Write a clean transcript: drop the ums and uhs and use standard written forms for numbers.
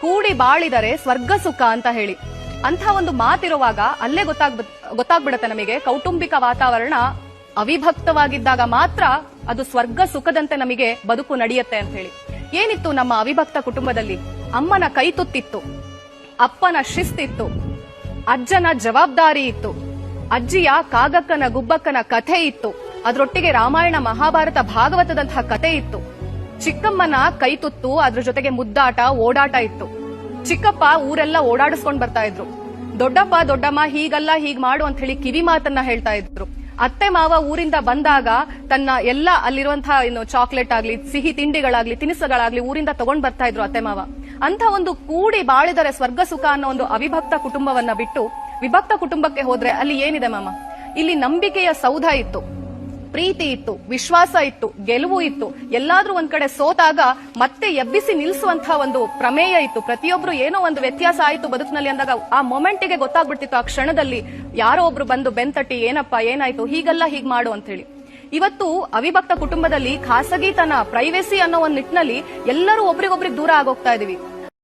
ಕೂಡಿ ಬಾಳಿದರೆ ಸ್ವರ್ಗ ಸುಖ ಅಂತ ಹೇಳಿ. ಅಂತ ಒಂದು ಮಾತಿರುವಾಗ ಅಲ್ಲೇ ಗೊತ್ತಾಗ್ಬಿಡತ್ತೆ ನಮಗೆ ಕೌಟುಂಬಿಕ ವಾತಾವರಣ ಅವಿಭಕ್ತವಾಗಿದ್ದಾಗ ಮಾತ್ರ ಅದು ಸ್ವರ್ಗ ಸುಖದಂತೆ ನಮಗೆ ಬದುಕು ನಡೆಯುತ್ತೆ ಅಂತ ಹೇಳಿ. ಏನಿತ್ತು ನಮ್ಮ ಅವಿಭಕ್ತ ಕುಟುಂಬದಲ್ಲಿ? ಅಮ್ಮನ ಕೈ ತುತ್ತಿತ್ತು, ಅಪ್ಪನ ಶಿಸ್ತಿತ್ತು, ಅಜ್ಜನ ಜವಾಬ್ದಾರಿ ಇತ್ತು, ಅಜ್ಜಿಯ ಕಾಗಕ್ಕನ ಗುಬ್ಬಕ್ಕನ ಕಥೆ ಇತ್ತು, ಅದರೊಟ್ಟಿಗೆ ರಾಮಾಯಣ ಮಹಾಭಾರತ ಭಾಗವತದಂತಹ ಕಥೆ ಇತ್ತು. ಚಿಕ್ಕಮ್ಮನ ಕೈ ತುತ್ತು, ಅದ್ರ ಜೊತೆಗೆ ಮುದ್ದಾಟ ಓಡಾಟ ಇತ್ತು. ಚಿಕ್ಕಪ್ಪ ಊರೆಲ್ಲ ಓಡಾಡಿಸ್ಕೊಂಡ್ ಬರ್ತಾ ಇದ್ರು. ದೊಡ್ಡಪ್ಪ ದೊಡ್ಡಮ್ಮ ಹೀಗಲ್ಲ ಹೀಗ್ ಮಾಡು ಅಂತ ಹೇಳಿ ಕಿವಿ ಮಾತನ್ನ ಹೇಳ್ತಾ ಇದ್ರು. ಅತ್ತೆ ಮಾವ ಊರಿಂದ ಬಂದಾಗ ತನ್ನ ಎಲ್ಲ ಅಲ್ಲಿರುವಂತಹ ಚಾಕ್ಲೇಟ್ ಆಗ್ಲಿ, ಸಿಹಿ ತಿಂಡಿಗಳಾಗ್ಲಿ, ತಿನಿಸುಗಳಾಗ್ಲಿ ಊರಿಂದ ತಗೊಂಡ್ ಬರ್ತಾ ಇದ್ರು ಅತ್ತೆ ಮಾವ. ಅಂತ ಒಂದು ಕೂಡಿ ಬಾಳಿದರೆ ಸ್ವರ್ಗ ಸುಖ ಅನ್ನೋ ಒಂದು ಅವಿಭಕ್ತ ಕುಟುಂಬವನ್ನ ಬಿಟ್ಟು ವಿಭಕ್ತ ಕುಟುಂಬಕ್ಕೆ ಹೋದ್ರೆ ಅಲ್ಲಿ ಏನಿದೆ ಮಾಮ? ಇಲ್ಲಿ ನಂಬಿಕೆಯ ಸೌಧ ಇತ್ತು, ಪ್ರೀತಿ ಇತ್ತು, ವಿಶ್ವಾಸ ಇತ್ತು, ಗೆಲುವು ಇತ್ತು. ಎಲ್ಲಾದ್ರೂ ಒಂದ್ ಕಡೆ ಸೋತಾಗ ಮತ್ತೆ ಎಬ್ಬಿಸಿ ನಿಲ್ಸುವಂತಹ ಒಂದು ಪ್ರಮೇಯ ಇತ್ತು. ಪ್ರತಿಯೊಬ್ರು ಏನೋ ಒಂದು ವ್ಯತ್ಯಾಸ ಆಯ್ತು ಬದುಕಿನಲ್ಲಿ ಅಂದಾಗ ಆ ಮೊಮೆಂಟಿಗೆ ಗೊತ್ತಾಗ್ಬಿಡ್ತಿತ್ತು, ಆ ಕ್ಷಣದಲ್ಲಿ ಯಾರೋ ಒಬ್ರು ಬಂದು ಬೆಂತಟ್ಟಿ ಏನಪ್ಪಾ ಏನಾಯ್ತು, ಹೀಗಲ್ಲ ಹೀಗ್ ಮಾಡು ಅಂತ ಹೇಳಿ. ಇವತ್ತು ಅವಿಭಕ್ತ ಕುಟುಂಬದಲ್ಲಿ ಖಾಸಗಿತನ, ಪ್ರೈವೇಸಿ ಅನ್ನೋ ಒಂದು ನಿಟ್ಟಿನಲ್ಲಿ ಎಲ್ಲರೂ ಒಬ್ರಿಗೊಬ್ರಿಗೆ ದೂರ ಆಗೋಗ್ತಾ ಇದೀವಿ.